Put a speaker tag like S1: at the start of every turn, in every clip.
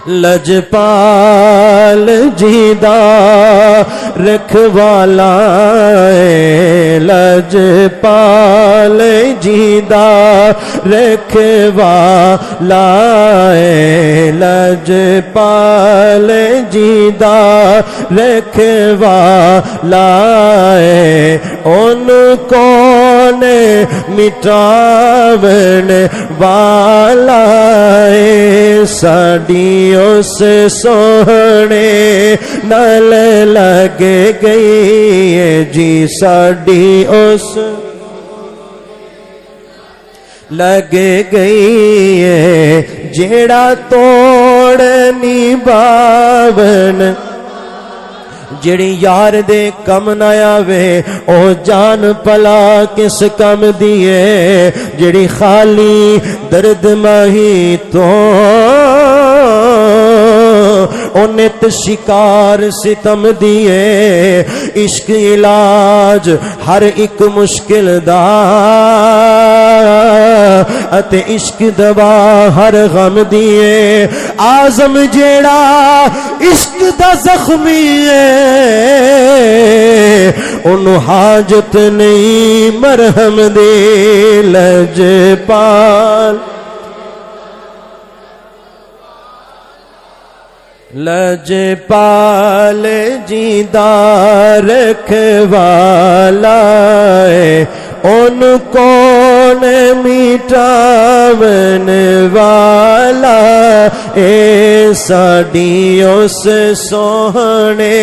S1: لجپال جیدا رکھوالا ہے لجپال جیدا رکھوالا ہے لجپال جیدا رکھوالا ہے ان کون مٹاون والا ہے ساڈی اس سوہنے نال لگ گئی ہے جی ساڈی اس لگ گئی ہے جیڑا توڑ نبھاون جڑی یار دے کم نہ آوے او جان پلا کس کم دیے جڑی خالی درد مہی تو انت شکار ستم دیے عشق علاج ہر ایک مشکل دا اتے عشق دوا ہر غم دیے آزم جیڑا عشق دا زخمی ہے انہوں حاجت نہیں مرہم دے لجپال لجپال جیدا رکھوالا ہے ان کون مٹاون والا اے ساڈی اس سوہنے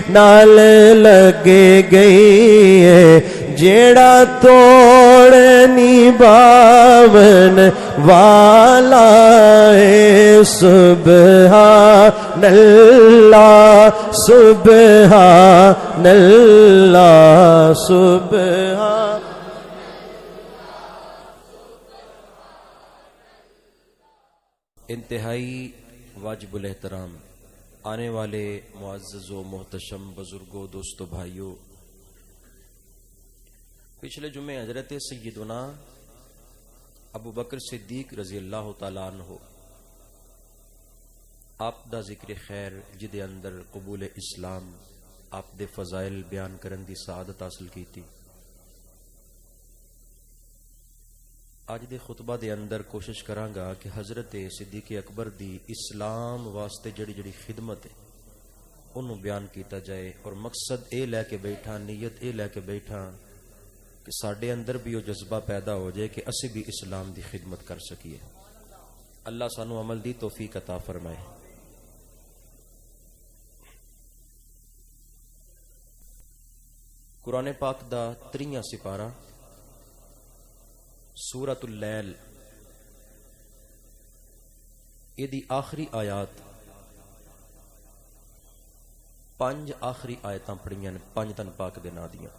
S1: نال لگ گئی ہے جیڑا توڑ نبھاون والا ہے سبحان اللہ سبحان اللہ سبحان
S2: انتہائی واجب الاحترام آنے والے معزز و محتشم بزرگوں دوستوں بھائیوں، پچھلے جمعے حضرت سیدنا ابو بکر صدیق رضی اللہ تعالیٰ عنہ آپ دا ذکر خیر جدے اندر قبول اسلام آپ دے فضائل بیان کرن دی سعادت حاصل کی تھی۔ آج دے خطبہ دے اندر کوشش کراں گا کہ حضرت صدیق اکبر دی اسلام واسطے جڑی جڑی خدمت ہے انہوں بیان کیتا جائے، اور مقصد اے لے کے بیٹھا، نیت اے لے کے بیٹھا کہ ساڈے اندر بھی وہ جذبہ پیدا ہو جائے کہ اسی بھی اسلام دی خدمت کر سکیے۔ اللہ سانو عمل دی توفیق عطا فرمائے۔ قرآن پاک دا 3واں سپارہ سورۃ اللیل، یہ دی آخری آیات 5 آخری آیتاں پڑھیاں نے 5 تن پاک دے نا دیاں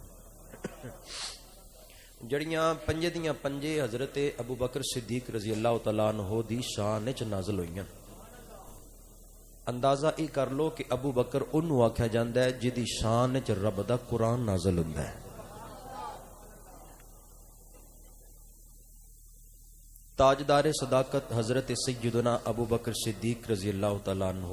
S2: جڑیاں پنجے دیاں پنجے حضرت ابو بکر صدیق رضی اللہ تعالیٰ عنہ دی شان وچ نازل ہوئیاں۔ اندازہ یہ کر لو کہ ابو بکر انہوں آکھیا جاندا ہے جدی شان وچ رب دا قرآن نازل ہوندا ہے۔ تاجدار صداقت حضرت سیدنا ابو بکر صدیق رضی اللہ تعالیٰ عنہ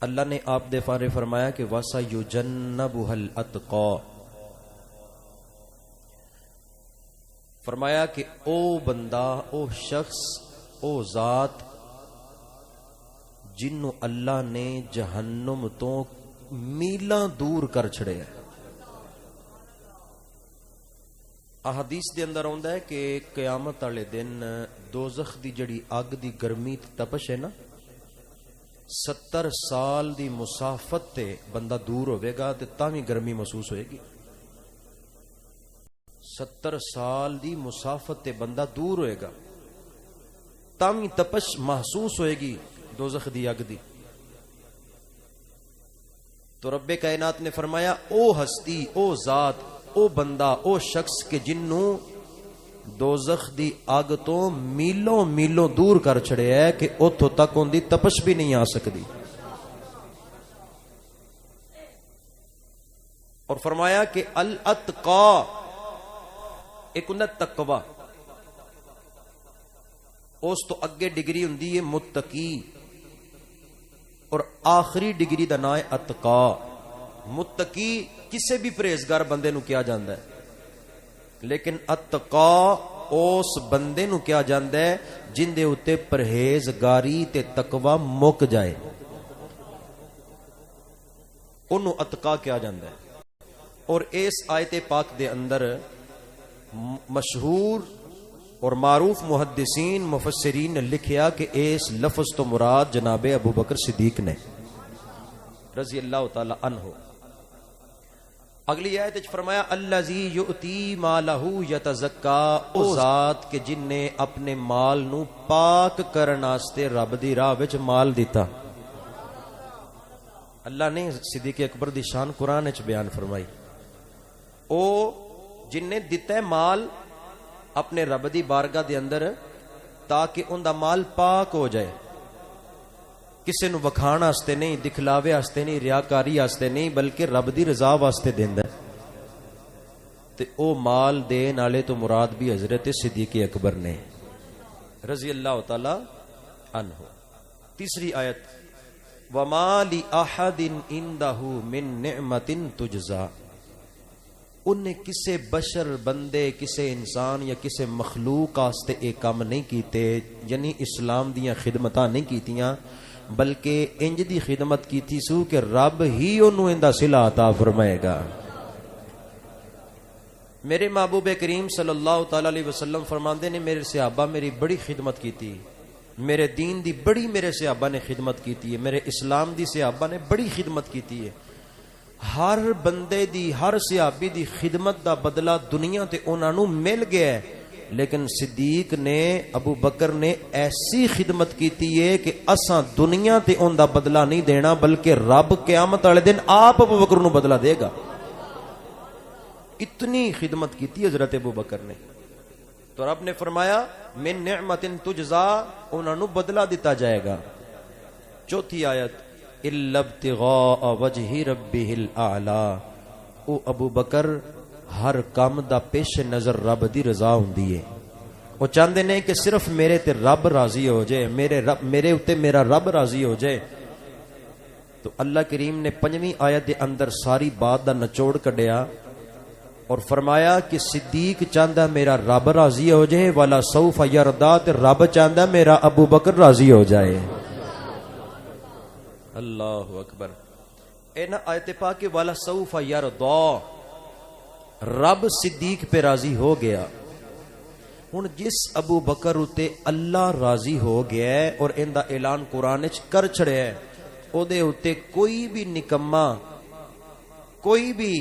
S2: اللہ نے آپ دے فارے فرمایا کہ وَسَيُجَنَّبُهَا الْأَتْقَى، فرمایا کہ او بندہ، او شخص، او ذات جنوں اللہ نے جہنم تو میلاں دور کر چھڑے ہے۔ احادیث دے اندر آندا ہے کہ قیامت والے دن دوزخ دی جڑی اگ دی گرمی تپش ہے نا، 70 سال دی مسافت تے بندہ دور ہوئے گا تے تاں گرمی محسوس ہوئے گی۔ 70 سال دی مسافت تے بندہ دور ہوئے گا تاں تپش محسوس ہوئے گی دوزخ دی اگ دی۔ تو رب کائنات نے فرمایا او ہستی، او ذات، او بندہ، او شخص کے جنوں دوزخ دی آگ تو میلوں میلوں دور کر چھڑے ہے کہ اتھوں تک ان دی تپش بھی نہیں آ سکتی۔ اور فرمایا کہ الاتقا ایک ہوندا تقوی، اس تو اگے ڈگری ہوندی ہے متقی، اور آخری ڈگری دا نام ہے اتقا۔ متقی کسے بھی پرہیزگار بندے نو کیا جاندا ہے، لیکن اتقا اس بندے نو کیا جاندا ہے جن دے اتے پرہیزگاری تے تقوی مک جائے، انہوں اتقا کیا جاندا ہے۔ اور اس آیت پاک دے اندر مشہور اور معروف محدثین مفسرین نے لکھیا کہ اس لفظ تو مراد جناب ابو بکر صدیق نے رضی اللہ تعالی عنہ۔ اگلی آیت وچ فرمایا الذی یؤتی مالہ یتزکا، او ذات کہ جن نے اپنے مال نو پاک کرن واسطے رب دی راہ وچ مال دیتا۔ اللہ نے صدیق اکبر دی شان قرآن وچ بیان فرمائی، او جن نے دیتا ہے مال اپنے رب دی بارگاہ دے اندر تاکہ ان دا مال پاک ہو جائے، کسے نو وکھان واسطے نہیں، دکھلاوے واسطے نہیں، ریاکاری واسطے نہیں، بلکہ رب دی رضا واسطے دیندا ہے، تے او مال دین والے تو مراد بھی حضرت صدیق اکبر نے رضی اللہ تعالی عنہ۔ تیسری آیت وَمَا لِأَحَدٍ عِندَهُ مِن نِعْمَةٍ تُجْزَى، انہیں کسے بشر بندے، کسے انسان یا کسے مخلوق واسطے ایک کام نہیں کیتے، یعنی اسلام دیاں خدمتاں نہیں کیتیاں، بلکہ انج دی خدمت کیتی سو کہ رب ہی انہوں اندا صلہ عطا فرمائے گا۔ میرے محبوب کریم صلی اللہ تعالی علیہ وسلم فرماندے نے میرے صحابہ میری بڑی خدمت کیتی، میرے دین دی بڑی میرے صحابہ نے خدمت کیتی ہے، میرے اسلام دی صحابہ نے بڑی خدمت کیتی ہے۔ ہر بندے دی، ہر صحابی دی خدمت دا بدلہ دنیا تے انہاں نو مل گیا ہے، لیکن صدیق نے، ابو بکر نے ایسی خدمت کیتی ہے کہ اساں دنیا تے ان دا بدلہ نہیں دینا، بلکہ رب قیامت والے دن آپ ابو بکر نو بدلہ دے گا۔ اتنی خدمت کیتی حضرت ابو بکر نے، تو رب نے فرمایا من نعمت تجزا، انہاں نو بدلہ دیتا جائے گا۔ چوتھی آیت الا ابتغاء وجہ ربہ الاعلی، او ابو بکر ہر کام دا پیش نظر رب دی رضا ہوندی ہے، وہ چاہتے ہیں کہ صرف میرے تے رب راضی ہو جائے، میرے اتے میرا رب راضی ہو جائے۔ تو اللہ کریم نے 5ویں آیت دے اندر ساری بات دا نچوڑ کڈیا اور فرمایا کہ صدیق چاہتا میرا رب راضی ہو جائے، والا سوف یردا، تے رب چاہتا میرا ابو بکر راضی ہو جائے۔ اللہ اکبر۔ اینا آیت پاک کہ والا سوف یردا، رب صدیق پہ راضی ہو گیا۔ ہن جس ابو بکر اتے اللہ راضی ہو گیا ہے اور ان دا اعلان قرآن وچ کر چھڑیا ہے، او دے اتے کوئی بھی نکما، کوئی بھی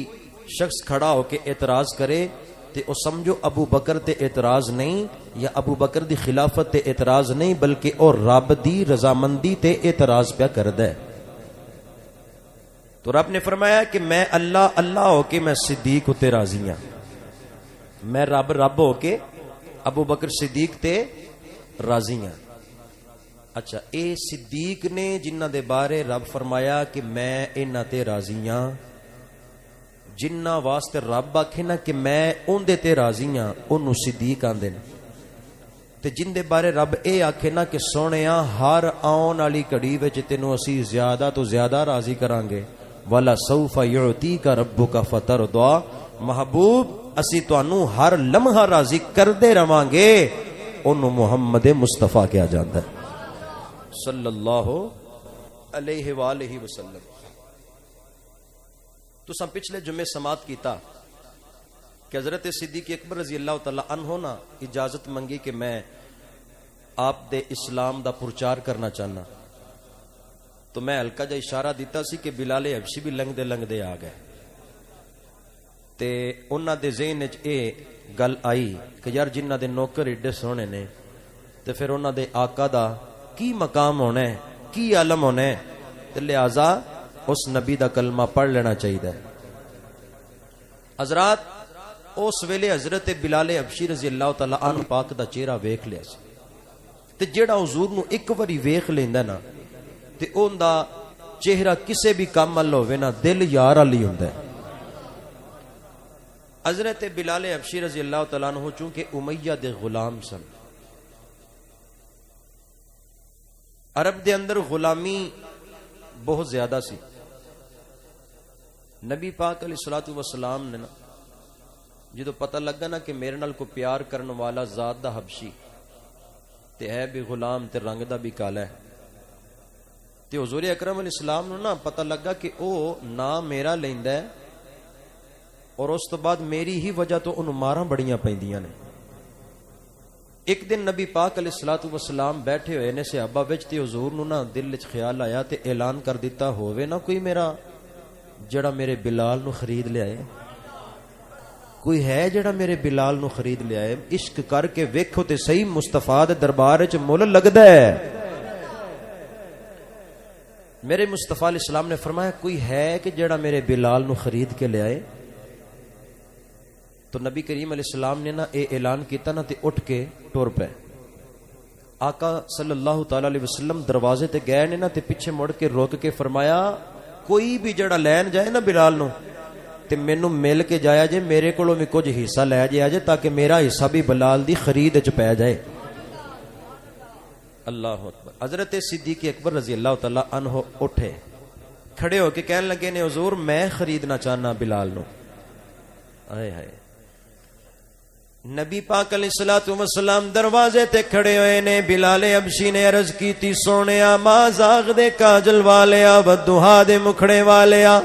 S2: شخص کھڑا ہو کے اعتراض کرے تے او سمجھو ابو بکر تے اعتراض نہیں، یا ابو بکر دی خلافت تے اعتراض نہیں، بلکہ او رب دی رضامندی تے اعتراض پیا کردا ہے۔ تو رب نے فرمایا کہ میں اللہ ہو کے میں صدیق تے راضی ہاں، میں رب ہو کے ابو بکر صدیق تے راضی ہاں۔ اچھا، اے صدیق نے جنہ دے بارے رب فرمایا کہ میں انہاں تے راضی ہاں، جنہ واسطے رب آکھے نا کہ میں ان دے تے راضی ہاں، انہوں صدیق آندے نے۔ تے جن دے بارے رب اے آکھے نا کہ سونیاں ہر آن والی گھڑی وچ تینوں اسی زیادہ تو زیادہ راضی کران گے، وَلَا سَوْفَ يُعْتِيكَ رَبُّكَ فَتَرْضَىٰ، محبوب اسی تانوں ہر لمحہ راضی کردے رہاں گے۔ انہوں محمد مصطفیٰ کیا جاندا ہے صلی اللہ علیہ وآلہ وسلم۔ تو سب پچھلے جمعے سماعت کیتا کہ حضرت صدیق اکبر رضی اللہ تعالی عنہ نا اجازت منگی کہ میں آپ دے اسلام دا پرچار کرنا چاہنا، تو میں ہلکا جا اشارہ دیتا سی کہ بلال حبشی بھی لنگ دے آ گئے، تے انہاں دے ذہن وچ اے گل آئی کہ یار جنہاں دے نوکر ایڈے سونے نے تے پھر انہاں دے آقا دا کی مقام ہونا ہے، کی عالم ہونا ہے، تے لہذا اس نبی دا کلمہ پڑھ لینا چاہیے۔ حضرات اس ویلے حضرت بلال حبشی رضی اللہ تعالی عنہ پاک دا چہرہ ویکھ لیا سی، تے جیڑا حضور نو ایک واری ویکھ لیندا نا تے اون دا چہرہ کسے بھی کام ال ہوے نا دل یار علی ہوندا ہے۔ حضرت بلال حبشی رضی اللہ تعالی عنہ چونکہ امیہ دے غلام سن، عرب دے اندر غلامی بہت زیادہ سی. نبی پاک علیہ الصلوۃ والسلام نے نا جدو پتہ لگا نا کہ میرے نال کو پیار کرن والا ذات دا حبشی تے ہے بھی غلام تے رنگ دا بھی کالا ہے, تے حضور اکرم علیہ السلام نو نا پتہ لگا کہ او نام میرا لیندا ہے اور اس تو بعد میری ہی وجہ تو انہوں ماراں بڑیاں پیندیاں نے. ایک دن نبی پاک علیہ الصلوۃ والسلام بیٹھے ہوئے نے صحابہ وچ, تے حضور نو نا دل وچ خیال آیا تے اعلان کر دیتا ہووے نا کوئی میرا جڑا میرے بلال نو خرید لے آئے, کوئی ہے جڑا میرے بلال نو خرید لے آئے. عشق کر کے ویکھو تے صحیح مصطفیٰ دے دربار وچ مول لگدا ہے. میرے مصطفیٰ علیہ السلام نے فرمایا کوئی ہے کہ جڑا میرے بلال نو خرید کے لے آئے. تو نبی کریم علیہ السلام نے نا اے اعلان کیتا نا تے اٹھ کے ٹر پے. آقا صلی اللہ تعالی علیہ وسلم دروازے تے گئے نے نا تے پیچھے مڑ کے روک کے فرمایا کوئی بھی جڑا لین جائے نا بلال نو تے مینوں مل کے جایا جے, میرے کولوں بھی کچھ حصہ لے جایا جے تاکہ میرا حصہ بھی بلال دی خرید وچ پے جائے. اللہ اکبر. حضرت صدیق اکبر رضی اللہ تعالی عنہ اٹھے, کھڑے ہو کے کہنے لگے نے حضور میں خریدنا چاہنا بلال نو. آئے ہائے. نبی پاک علیہ الصلوۃ والسلام دروازے تے کھڑے ہوئے نے. بلال حبشی نے عرض کیتی سونیا ما زاغ دے کاجل والیا ودھا دے مکھڑے والیا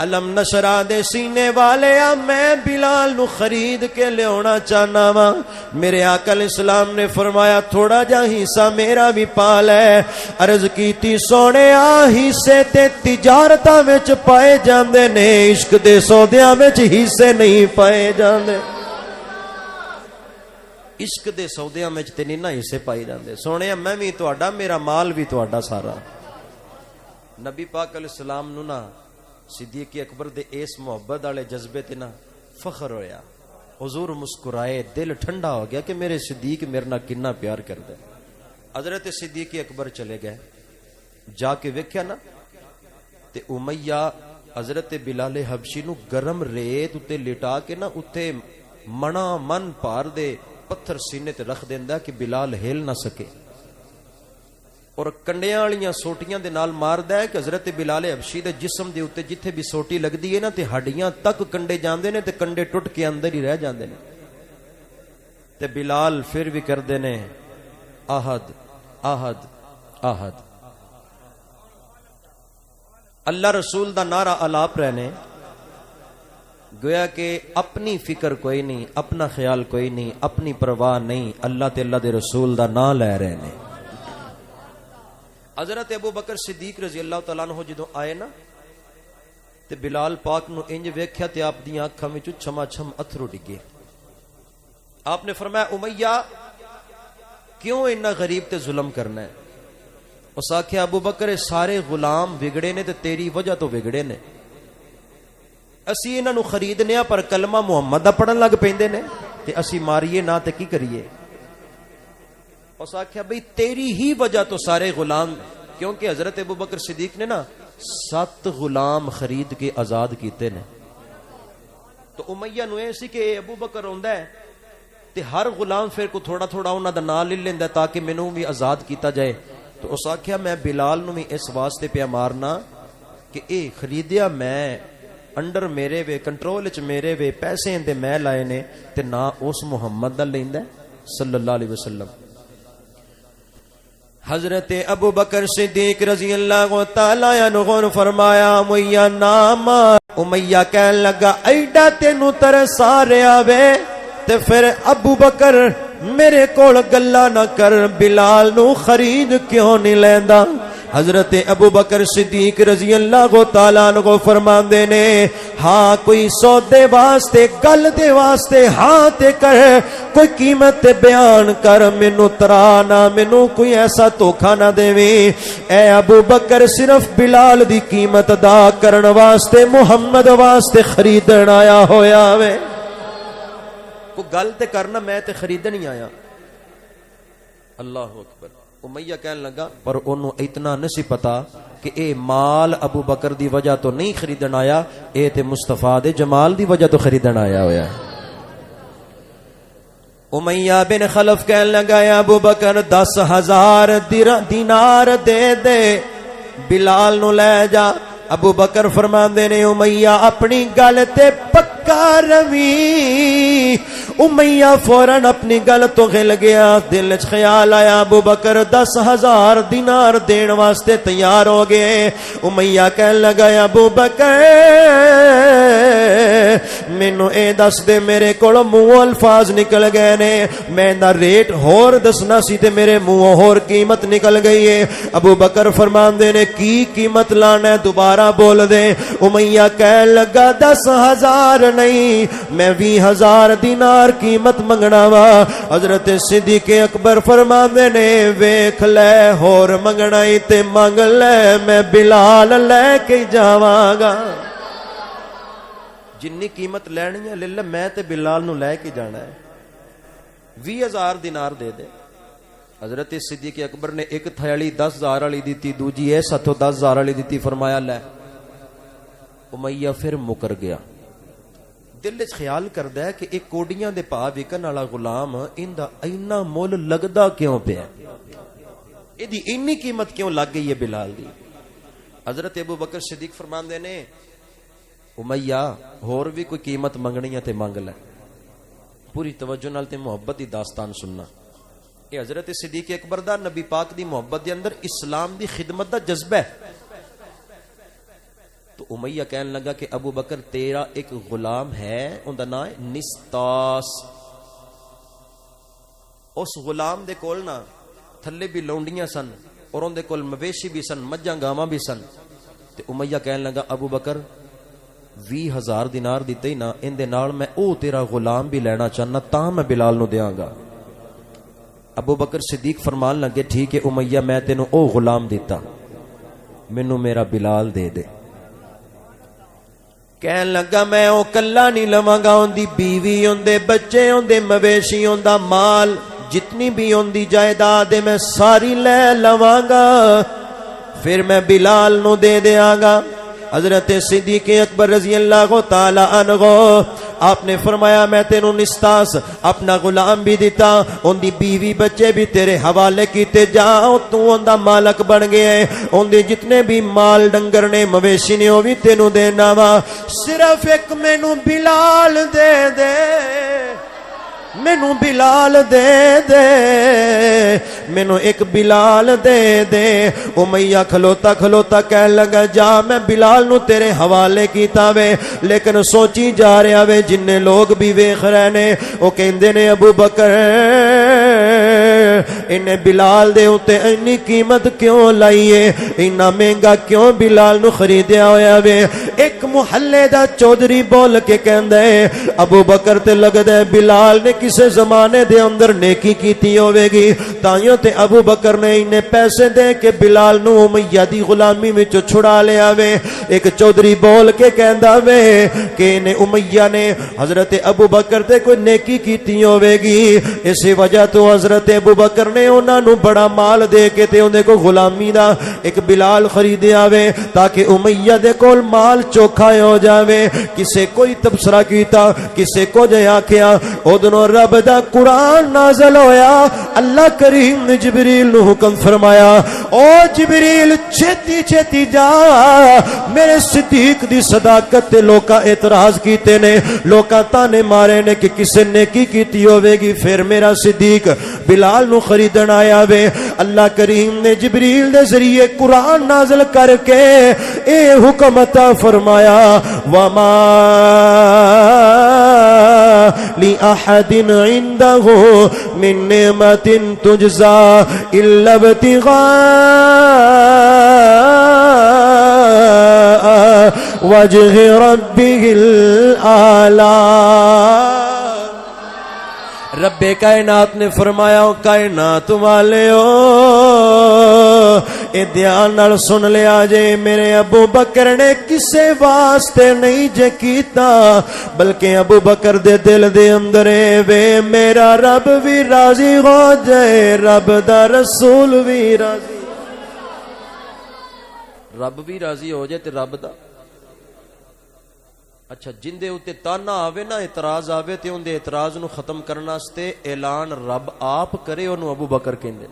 S2: علم نشرا دے سینے والیا میں بلال نو خرید کے لیاونا چاہنا وا. میرے آقا علیہ السلام نے فرمایا تھوڑا جا حصہ میرا بھی پال ہے. عرض کیتی سونیا حصے تے تجارتاں وچ پائے جاندے نے, عشق دے سودیاں وچ حصے نہیں پائے جاندے. عشق دے سودیاں وچ تے نہیں نا حصے پائے جاندے. سونے میں بھی تہاڈا میرا مال بھی تہاڈا سارا. نبی پاک علیہ السلام نو نا صدیق اکبر دے اس محبت والے جذبے تے نا فخر ہویا. حضور مسکرائے, دل ٹھنڈا ہو گیا کہ میرے صدیق میرے نال کتنا پیار کردا ہے. حضرت صدیق اکبر چلے گئے, جا کے ویکھیا نا تے امیہ حضرت بلال حبشی نو گرم ریت اتے لٹا کے نا اتے منا من پار دے پتھر سینے تے رکھ دیندا کہ بلال ہل نہ سکے, اور کنڈیاں والیاں سوٹیاں دے نال ماردا ہے کہ حضرت بلال حبشی دے جسم دے اوتے جتھے بھی سوٹی لگدی ہے نا تے ہڈیاں تک کنڈے جاندے نے تے کنڈے ٹوٹ کے اندر ہی رہ جاندے نے. تے بلال پھر بھی کردے نے احد احد احد. اللہ رسول دا نعرہ الاپ رہنے, گویا کہ اپنی فکر کوئی نہیں, اپنا خیال کوئی نہیں, اپنی پرواہ نہیں, اللہ تے اللہ دے رسول دا نام لے رہے نے. حضرت ابو بکر صدیق رضی اللہ تعالیٰ عنہ جدوں آئے نا تے بلال پاک نو انج ویکھیا تے آپ دی آنکھاں وچ چھما چھم اتھرو ڈگے. آپ نے فرمایا امیہ کیوں اتنا غریب تے ظلم کرنا ہے؟ اس آکھیا ابو بکر سارے غلام بگڑے نے تے تیری وجہ تو بگڑے نے. اسی انہاں نو خریدنے پر کلمہ محمد دا پڑھن لگ پیندے نے تے اسی ماریے نہ تے کی کریے. اس آکھیا بھئی تیری ہی وجہ تو سارے غلام, کیونکہ حضرت ابو بکر صدیق نے نا 7 غلام خرید کے آزاد کیتے نے. تو امیہ نو ایسی کہ ابو بکر ہوندا ہے تے ہر غلام پھر کو تھوڑا تھوڑا انہاں دا نام لے لیندا تاکہ مینوں بھی آزاد کیتا جائے. تو اس آکھیا میں بلال نو بھی اس واسطے پیا مارنا کہ اے خریدیا میں انڈر میرے وے, کنٹرول چ میرے وے, پیسے اندے میں لائے نے تے نہ اس محمد دا لیندا صلی اللہ علیہ وسلم. حضرت ابو بکر صدیق رضی اللہ تعالی عنہ فرمایا امیہ نام. امیہ کہن لگا ایڈا تینو ترس آ رہا وے تے پھر ابو بکر میرے کول گلا نہ کر, بلال نو خرید کیوں نہیں لیندا؟ حضرت ابو بکر صدیق رضی اللہ تعالیٰ عنہ فرماندے نے ہاں کوئی سودے واسطے گل دے واسطے ہاں تے کر, کوئی قیمت تے بیان کر, مینوں ترانا, مینوں کوئی ایسا دھوکھا نہ دیویں. اے ابو بکر صرف بلال دی قیمت ادا کرن واسطے محمد واسطے خریدن آیا ہویا وے, کوئی گل تے کرنا میں تے خریدن ہی آیا. اللہ اکبر. امیہ کہنے لگا پر انہوں اتنا نہیں پتا کہ اے مال ابو بکر دی وجہ تو نہیں خریدن آیا, اے تے مصطفیٰ دے جمال دی وجہ تو خریدن آیا ہویا.
S1: امیہ بن خلف کہنے لگا یا ابو بکر 10,000 دینار دے دے بلال نو لے جا. ابو بکر فرماندے نے امیہ اپنی گل تے پکا روی. امیہ فوراً اپنی گل تو ہل گیا. دل وچ خیال آیا ابو بکر 10,000 دینار دین واسطے تیار ہو گئے. امیہ کہنے لگا ابو بکر مینوں اے دس دے میرے کول منہ الفاظ نکل گئے نے, میں دا ریٹ ہور دسنا سی تے میرے منہ ہور قیمت نکل گئی ہے. ابو بکر فرماندے نے کی قیمت لانا ہے دوبارہ بول دے. امیہ کہنے لگا 10,000 نہیں میں 20,000 دینار قیمت منگنا وا. حضرت صدیق اکبر فرماندے نے ویکھ لے ہور منگنا ہی تے منگ لے, میں بلال لے کے جاواں گا. جنی قیمت لینی ہے لے لے, میں تے بلال نو لے کے جانا ہے. 20,000 دینار دے دے. حضرت صدیق اکبر نے ایک تھیلی 10,000 والی دیتی, دوجی اس ہتھوں 10,000 والی دیتی. فرمایا لے. امیہ پھر مکر گیا. دل وچ خیال کردا ہے کہ ایک کوڑیاں دے پا وکن والا غلام ایندا اینا مول لگدا کیوں پیا, ایدی اینی قیمت کیوں لگ گئی ہے بلال دی. حضرت ابو بکر صدیق فرماندے نے امیہ ہور بھی کوئی قیمت منگنی ہے تے منگ لے. پوری توجہ نال تے محبت دی داستان سننا. اے حضرت صدیق اکبر دا نبی پاک دی محبت دے اندر اسلام دی خدمت دا جذبہ ہے. تو امیہ کہنے لگا کہ ابو بکر تیرا ایک غلام ہے, ان دا نام ہے نستاس. اس غلام دے کول نا تھلے بھی لونڈیاں سن اور ان دے کول مویشی بھی سن, مجھاں گاواں بھی سن. تے امیہ کہنے لگا ابو بکر 20,000 دینار دیتے ہی نا, ان دے نال میں او تیرا غلام بھی لینا چاہنا تاں میں بلال نو دیاں گا. ابو بکر صدیق فرمان لگے ٹھیک ہے امیہ میں تینوں او غلام دیتا, مینوں میرا بلال دے دے. کہن لگا میں او کلا نہیں لواں گا, ان دی بیوی, ان دے بچے, ان دے مویشی, ان دا مال, جتنی بھی ان دی جائیداد ہے میں ساری لے لواں گا, پھر میں بلال نو دے دیاں گا. حضرت صدیق اکبر رضی اللہ تعالی عنہ آپ نے فرمایا میں تینوں نستاس اپنا غلام بھی دیتا, ان دی بیوی بچے بھی تیرے حوالے کیتے, جاؤ تو ان دا مالک بن گئے, ان دی جتنے بھی مال ڈنگر نے مویشی نے وہ بھی تینوں دینا وا, صرف ایک مینوں بلال دے دے, مینوں بلال دے دے, مینوں ایک بلال دے دے. امیہ کھلوتا کھلوتا کہنے لگا جا میں بلال نو تیرے حوالے کیتا وے, لیکن سوچی جا رہا وے جننے لوگ بھی ویکھ رہے نے او کہندے نے ابو بکر انہیں بلال دے اتے انی قیمت کیوں لائیے, اینا مہنگا کیوں بلال نو خریدیا ہویا وے. ایک محلے دا چودھری بول کے کہندا ہے ابو بکر تے لگدا ہے بلال نے کسے زمانے دے اندر نیکی کیتی ہوے گی, تائیوں تے ابو بکر نے انہیں پیسے دے کے بلال نو امیہ دی غلامی وچ چھڑا لیا وے. ایک چودھری بول کے کہندا وے کہ انہیں امیہ نے حضرت ابو بکر تے کوئی نیکی کیتی ہوے گی, اسی وجہ تو حضرت ابو بکر نے انہاں نو بڑا مال دے کے تے اوندے کو غلامی دا ایک بلال خریدیا وے تاکہ امیہ دے کول مال چوکھا ہو جاوے. کسے کوئی تبصرہ کیتا, کسے کو جیا کیا, ادنوں رب دا قرآن نازل ہویا. اللہ کریم نے جبریل نو حکم فرمایا او جبریل چھتی چھتی جا, میرے صدیق دی صداقت تے لوکاں اعتراض کیتے نے, لوکاں تانے مارے نے کہ کسے نیکی کیتی ہوے گی, پھر میرا صدیق بلال نو خریدن آیا وے. اللہ کریم نے جبریل دے ذریعے قرآن نازل کر کے اے حکم عطا فرمایا وما لأحد عنده من نعمت تجزا الا ابتغاء وجه ربه الاعلی. رب کائنات نے فرمایا کائنات والے اے دھیان نال سن لیا جے, میرے ابو بکر نے کسے واسطے نہیں جے کیتا, بلکہ ابو بکر دے دل دے اندر وے میرا رب بھی راضی ہو جائے, رب دا رسول بھی راضی, رب بھی راضی ہو جائے تے رب دا
S2: اچھا جندے اتے تانا آوے نا اعتراض آوے تے اندے اعتراض نو ختم کرنا واسطے اعلان رب آپ کرے انہوں ابو بکر کہندے.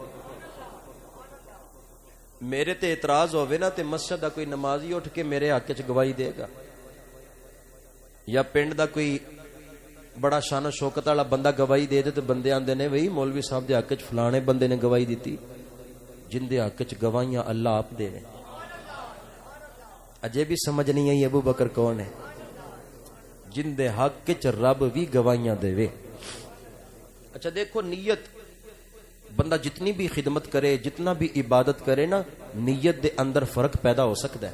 S2: میرے تے اعتراض ہوئے نا تے مسجد دا کوئی نمازی اٹھ کے میرے حق وچ گواہی دے گا, یا پنڈ دا کوئی بڑا شان و شوکت والا بندہ گواہی دے دے تے بندے آندے نے بھئی مولوی صاحب دے حق وچ فلانے بندے نے گواہی دیتی. جن دے حق وچ گواہیاں اللہ آپ دے. اجے بھی سمجھ نہیں آئی ابو بکر کون ہے؟ جن دے حق وچ رب بھی گواہیاں دے وے. اچھا دیکھو نیت, بندہ جتنی بھی خدمت کرے, جتنا بھی عبادت کرے نا, نیت دے اندر فرق پیدا ہو سکتا ہے.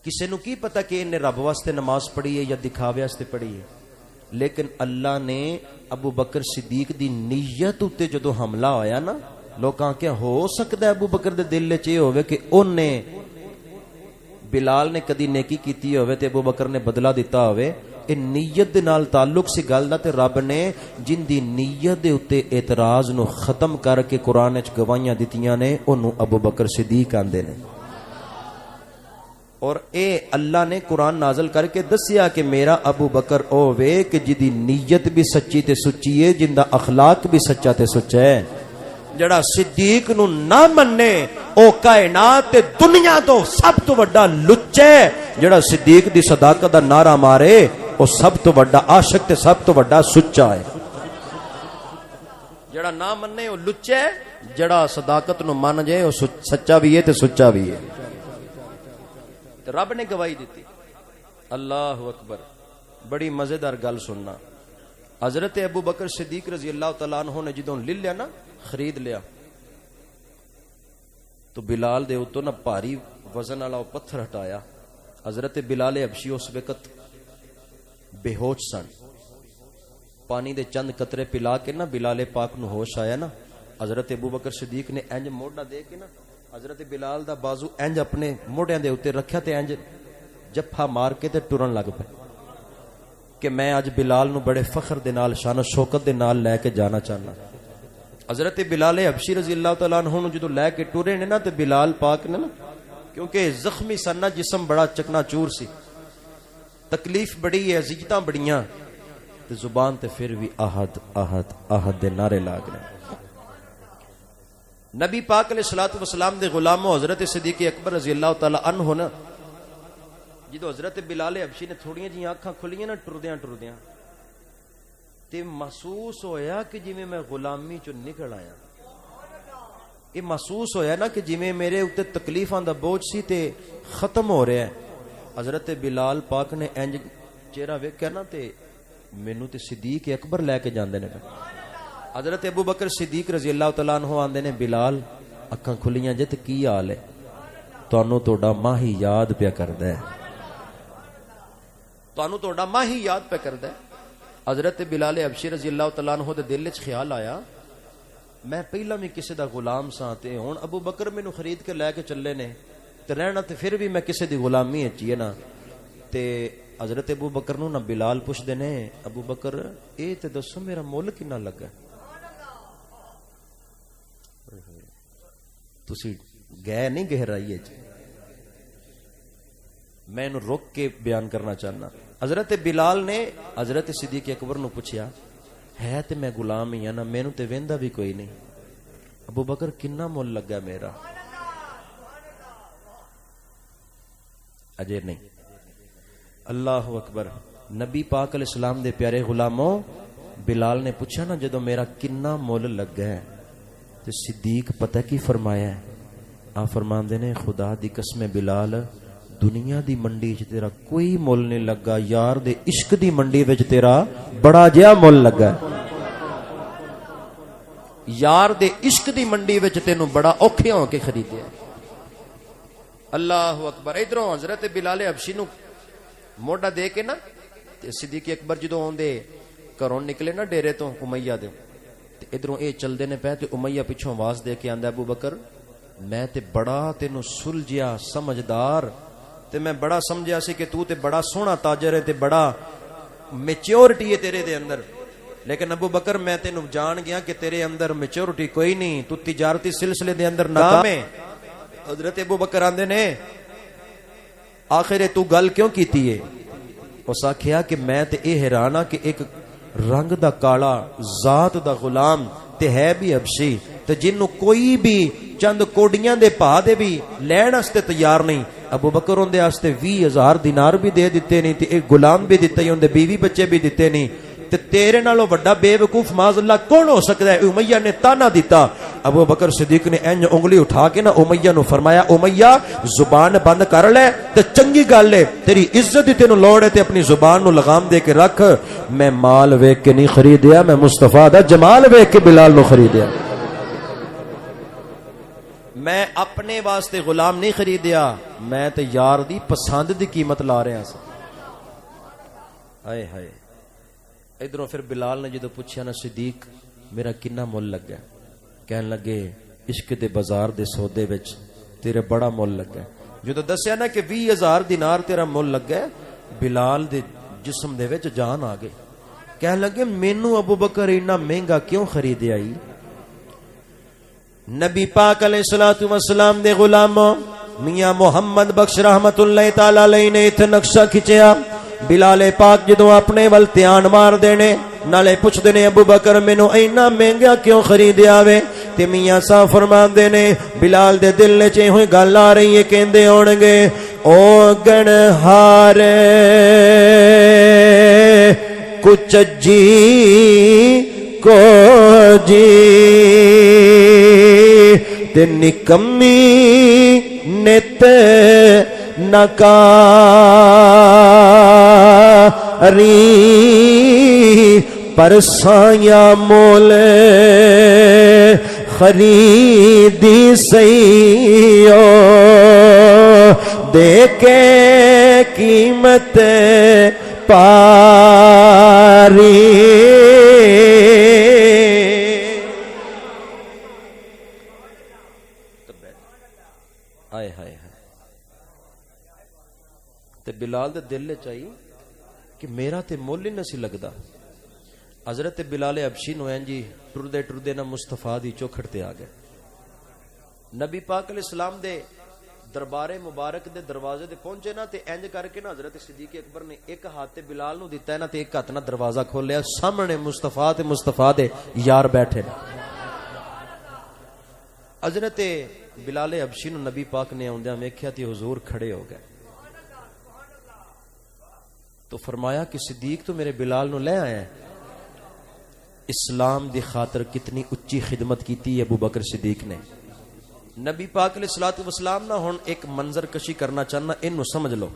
S2: کسے نو کی پتا کہ انہیں رب واسطے نماز پڑھی ہے یا دکھاوے واسطے پڑھی ہے, لیکن اللہ نے ابو بکر صدیق دی نیت اتے جدو حملہ ہویا نا, لوکاں کیا ہو سکتا ہے ابو بکر دے دل وچ یہ ہوئے کہ انہیں بلال نے کدی نیکی کیتی ہوئے تے ابو بکر نے بدلہ دیتا ہوئے. اے نیت دے نال تعلق سی گل دا, تے رب نے جن دی نیت دے اتے اعتراض نو ختم کر کے قرآن وچ گواہیاں دتیاں نے انہوں ابو بکر صدیق آندے نے. اور اے اللہ نے قرآن نازل کر کے دسیا کہ میرا ابو بکر او وے کہ جدی نیت بھی سچی تے سچی ہے, جن دا اخلاق بھی سچا تے سچا ہے. جڑا صدیق نو نہ مننے او کائنات تے دنیا تو سب تو بڑا لچا ہے. جڑا صدیق دی صداقت دا نعرہ مارے او سب تو بڑا عاشق تے سب تو بڑا سچا ہے. جڑا نہ مننے او لچا ہے, جڑا صداقت نو من جائے او سچا بھی ہے تے سچا بھی ہے. رب نے گواہی دیتی. اللہ اکبر. بڑی مزیدار گل سننا. حضرت ابو بکر صدیق رضی اللہ تعالیٰ عنہ نے جدوں لے لیا نا, خرید لیا, تو بلال دے اتوں نا بھاری وزن والا پتھر ہٹایا. حضرت بلال حبشی اس وقت بے ہوش سن. پانی دے چند قطرے پلا کے نا بلال پاک نو ہوش آیا نا, حضرت ابو بکر صدیق نے انج موڑا دے کے نا حضرت بلال دا بازو انج اپنے موڑیاں دے اوتے رکھیا تے انج جفا مار کے تے ٹرن لگ پے کہ میں اج بلال نو بڑے فخر دے نال شان و شوکت دے نال لے کے جانا چاہنا. حضرت بلال حبشی رضی اللہ تعالیٰ عنہ نو جدو لے کے ٹرے نے نا تے بلال پاک نے نا, کیونکہ زخمی سن, جسم بڑا چکنا چور سی, تکلیف بڑی ہے, اذیتاں بڑیاں, تے زبان تے پھر بھی احد احد احد دے نعرے لاگ رہے. نبی پاک علیہ الصلوۃ والسلام دے غلاموں حضرت صدیق اکبر رضی اللہ تعالی عنہ نا, جدو حضرت بلال حبشی نے تھوڑیاں جی آنکھاں کھلیاں نا ٹردیاں ٹردیاں, تے محسوس ہویا کہ جویں میں غلامی چوں نکل آیا. یہ محسوس ہویا نا کہ جویں میرے اوتے تکلیفاں دا بوجھ سی تے ختم ہو رہا ہے. حضرت بلال پاک نے انج چہرہ ویکھیا نا تے مینوں تے صدیق اکبر لے کے جاندے نے. حضرت ابو بکر صدیق رضی اللہ تعالیٰ عنہ آندے نے, بلال اکھاں کھلیاں جے تے کی حال ہے؟ تانوں تہاڈا ماہی یاد پیا کردا ہے, تانوں تہاڈا ماہی یاد پیا کردا ہے. حضرت بلال حبشی رضی اللہ تعالیٰ عنہ دے دل وچ خیال آیا, میں پہلا بھی کسے دا غلام ساں تے ہن ابو بکر مینوں خرید کے لے کے چلے نے, تے رہنا تے پھر بھی میں کسے دی غلامی وچ ہی نا. تے حضرت ابو بکر نو نا بلال پوچھدے نے, ابو بکر اے تے دسو میرا مول کنا لگا؟ تسی گئے نہیں گہرائی ہے, میں انہوں روک کے بیان کرنا چاہنا. حضرت بلال نے حضرت صدیق اکبر نو پوچھیا, ہے تے میں غلام ہی نا, مینوں تے ویندا بھی کوئی نہیں, ابو بکر کنا مول لگا میرا؟ اجے نہیں. اللہ اکبر. نبی پاک علیہ السلام دے پیارے غلاموں, بلال نے پوچھا نا جدو میرا کنا مول لگا ہے, تے صدیق پتہ کی فرمایا ہے؟ آ فرماندے نے, خدا دی قسم بلال, دنیا دی منڈی وچ تیرا کوئی مول نہیں لگا, یار دے عشق دی منڈی وچ تیرا بڑا جہا مول لگا. یار دے عشق دی منڈی وچ تینوں بڑا اوکھے ہو کے خریدیا. اللہ اکبر. ادھروں حضرت بلال حبشی نو موڈا دے کے نا, تے صدیق اکبر جدوں اوندے گھروں نکلے نا ڈیرے تو امیہ دے, تے ادھروں اے چلدے نے پے, تے امیہ پیچھوں آواز دے کے آندا, ابو بکر میں تے بڑا تینوں سلجھیا سمجھدار, تے میں بڑا سمجھیا سی کہ تو تے بڑا سونا تاجر ہے, تے بڑا میچورٹی ہے تیرے دے اندر, لیکن ابو بکر میں تینوں جان گیا کہ تیرے اندر میچورٹی کوئی نہیں, تو تجارتی سلسلے دے اندر ناکام ہے. حضرت ابو بکر آندے نے, آخر تو گل کیوں کیتی ہے؟ اس آکھیا کہ میں تے اے حیران ہاں کہ ایک رنگ دا کالا ذات دا غلام تے ہے بھی حبشی تے جنوں کوئی بھی چند کوڑیاں دے پا دے بھی لین واسطے تیار نہیں. ابو بکر اون دے واسطے 20,000 دینار بھی دے دیتے نہیں تے ایک غلام بھی دتا ہی اون دے بیوی بچے بھی دیتے نہیں. تے تیرے نالوں بڑا بے وقوف معاذ اللہ کون ہو سکتا ہے؟ امیہ نے تانا دیتا. ابو بکر صدیق نے انج انگلی اٹھا کے نا امیہ نو فرمایا امیہ زبان بند کر لے تے چنگی گل ہے تیری عزت دی تینوں لوڑ ہے تے اپنی زبان نو لگام دے کے رکھ. میں مال ویکھ کے نہیں خریدیا میں مصطفیٰ دا جمال ویکھ کے بلال نو خریدیا. میں اپنے واسطے غلام نہیں خریدیا میں تے یار دی پسند دی قیمت لا رہا سا. ہائے ہائے. ادھروں پھر بلال نے جدو پوچھا نا صدیق میرا کنا مول لگا؟ کہن لگے عشق دے بازار دے سودے وچ تیرے بڑا مول لگا. جدو دسیا نا کہ 20,000 دینار تیرا مول لگا بلال دے جسم دے وچ جان آ گئی. کہن لگے مینوں ابو بکر اتنا مہنگا کیوں خریدیا؟ نبی پاک علیہ الصلوۃ والسلام دے غلاموں میاں محمد بخش رحمت اللہ تعالی علیہ نے اتنا نقشہ کھچیا. بلال پاک جدوں اپنے ول دھیان مار دینے نالے پوچھ دینے ابو بکر مینوں اینا مہنگا کیوں خریدیا وے؟ تے میاں صاحب فرماندے نے بلال دے دل وچ ہوئی گل آ رہی ہے کہندے ہون گے او گن ہار کچھ جی کو جی تے نکمی نت نکاری پرسایاں مول خریدی سیو دے کے قیمت پاری. ہائے ہائے ہائے. تے بلال دے دل چاہیے کہ میرا تے مول ہی نہ سی لگدا. حضرت بلال حبشی نو ہیں جی ٹردے ٹردے نہ مصطفیٰ دی چوکھٹ تے آ گئے. نبی پاک علیہ السلام دے دربار مبارک دے دروازے تے پہنچے نا تے انج کر کے نا حضرت صدیق اکبر نے ایک ہاتھ تے بلال نو دیتا ہے نا تے ایک ہاتھ نہ دروازہ کھولیا. سامنے مصطفیٰ تے مصطفیٰ دے یار بیٹھے نا. حضرت بلال حبشی نو نبی پاک نے آوندیاں ویکھیا تے حضور کھڑے ہو گئے تو فرمایا کہ صدیق تو میرے بلال نو لے آیا ہے. اسلام دی خاطر کتنی اچھی خدمت کیتی ابو بکر صدیق نے. نبی پاک علیہ الصلوۃ والسلام نہ ہن ایک منظر کشی کرنا چاہنا اینو سمجھ لو.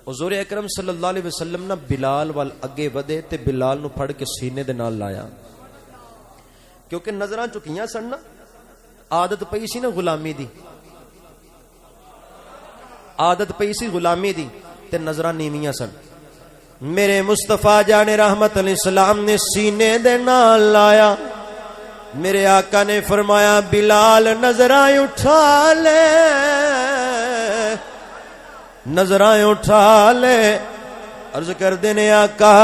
S2: حضور اکرم صلی اللہ علیہ وسلم نہ بلال وال اگے ودے تے بلال نو پھڑ کے سینے دے نال لایا کیونکہ نظراں چکیاں سن نا. عادت پئی سی نا غلامی دی, عادت پئی سی غلامی دی تے نظراں نیویاں سن. میرے مصطفیٰ جان رحمت علیہ السلام نے سینے دے نال لایا. میرے آقا نے فرمایا بلال نظراں اٹھا لے, نظراں اٹھا لے. عرض کر دینے آقا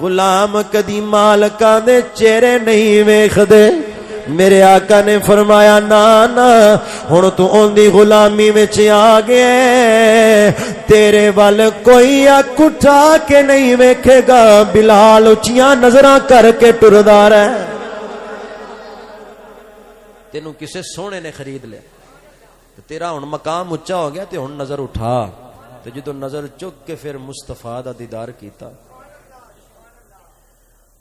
S2: غلام کدی مالکاں دے چہرے نہیں ویکھ دے. میرے آقا نے فرمایا نا نا ہن تو اوندی غلامی وچ آ گئے تیرے ول کوئی اکھ اٹھا کے نہیں ویکھے گا. بلال اچیاں نظراں کر کے ٹردا رہے. تینوں کسے سونے نے خرید لیا تیرا ہن مقام اچا ہو گیا تے ہن نظر اٹھا. تے جدو نظر چک کے پھر مصطفیٰ دا دیدار کیتا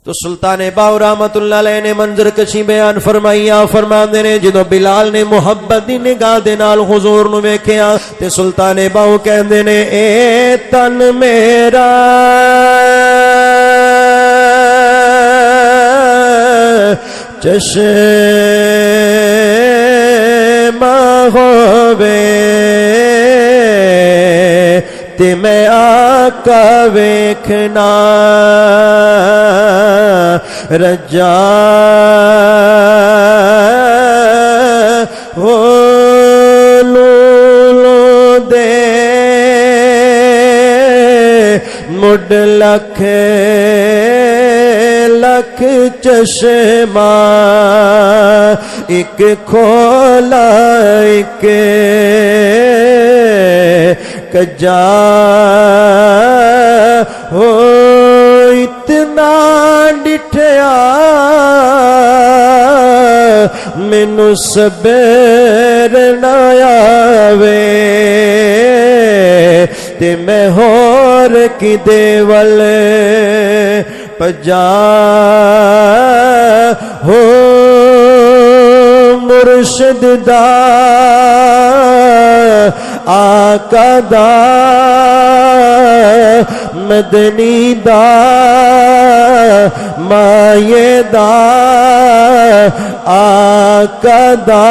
S2: تو سلطان باو رحمت اللہ علیہ نے منظر کشی بیان فرمائیا. فرماندے نے جدو بلال نے محبت دی نگاہ دے نال حضور نو ویکھیا تے سلطان باو کہندے نے اے تن میرا چشمہ ہووے تے میں آقا ویکھنا رجا وہ لولو دے
S1: مڈ لکھ لکھ چشمہ ایک کھولا ایک کجا ہو اتنا ڈٹھیا مینوں صبر نہ آوے تے میں ہور کدے ول پجا ہو مرشد دا آقا دا مدنی دا مایے دا آقا دا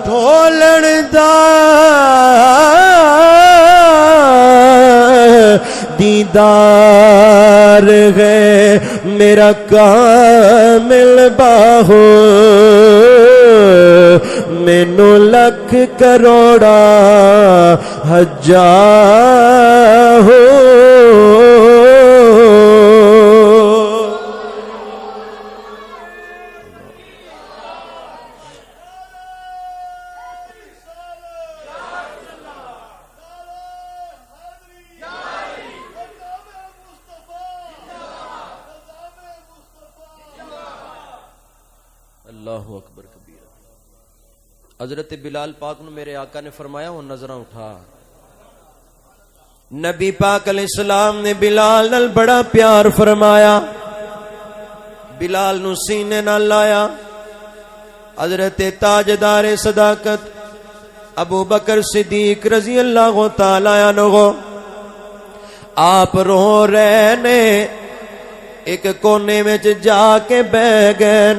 S1: ڈھولن دا دیدار ہے میرا کامل باہو مینوں لکھ کروڑا ہجا ہو
S2: اللہ اکبر کبیر. حضرت بلال پاک نو میرے آقا نے فرمایا وہ نظراں اٹھا.
S1: نبی پاک علیہ السلام نے بلال نال بڑا پیار فرمایا، بلال نو سینے نال لایا. حضرت تاجدار صداقت ابو بکر صدیق رضی اللہ تعالی عنہ آپ رو رہے نے، ایک کونے میں جا کے بہ گئے.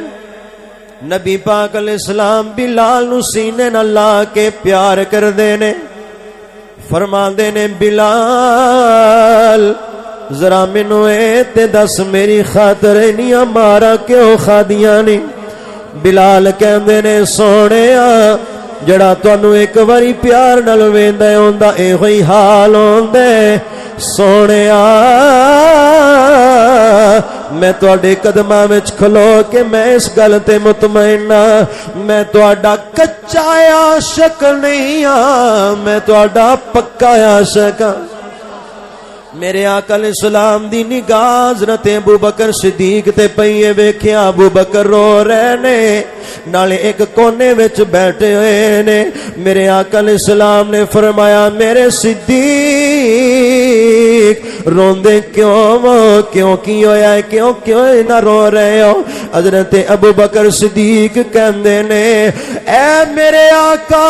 S1: نبی پاک علیہ السلام بلال نو سینے نال لا کے پیار کر دینے، فرما دینے بلال ذرا مینوں اے تے دس میری خاطر انیاں مارا کیوں کھادیاں نہیں؟ بلال کہندے نے سونےا جڑا تانوں ایک واری پیار نال ویندا ہوندا ایہی حال ہوندا سونےا. میں تواڈے قدماں وچ کھلو کے میں اس گل تے مطمئن ہاں، میں تواڈا کچا عاشق نہیں ہاں، میں تواڈا پکا عاشق ہاں. میرے آقا علیہ السلام دی نگاہ حضرت ابو بکر صدیق تے پئیے ویکھیا. ابو بکر رو رہے نے، نالے ایک کونے وچ بیٹھے ہوئے نے. میرے آقا علیہ السلام نے فرمایا میرے صدیق روندے کیوں ہو؟ کیوں کی ہویا ہے؟ کیوں نہ رو رہے ہو؟ حضرت ابو بکر صدیق کہندے نے اے میرے آقا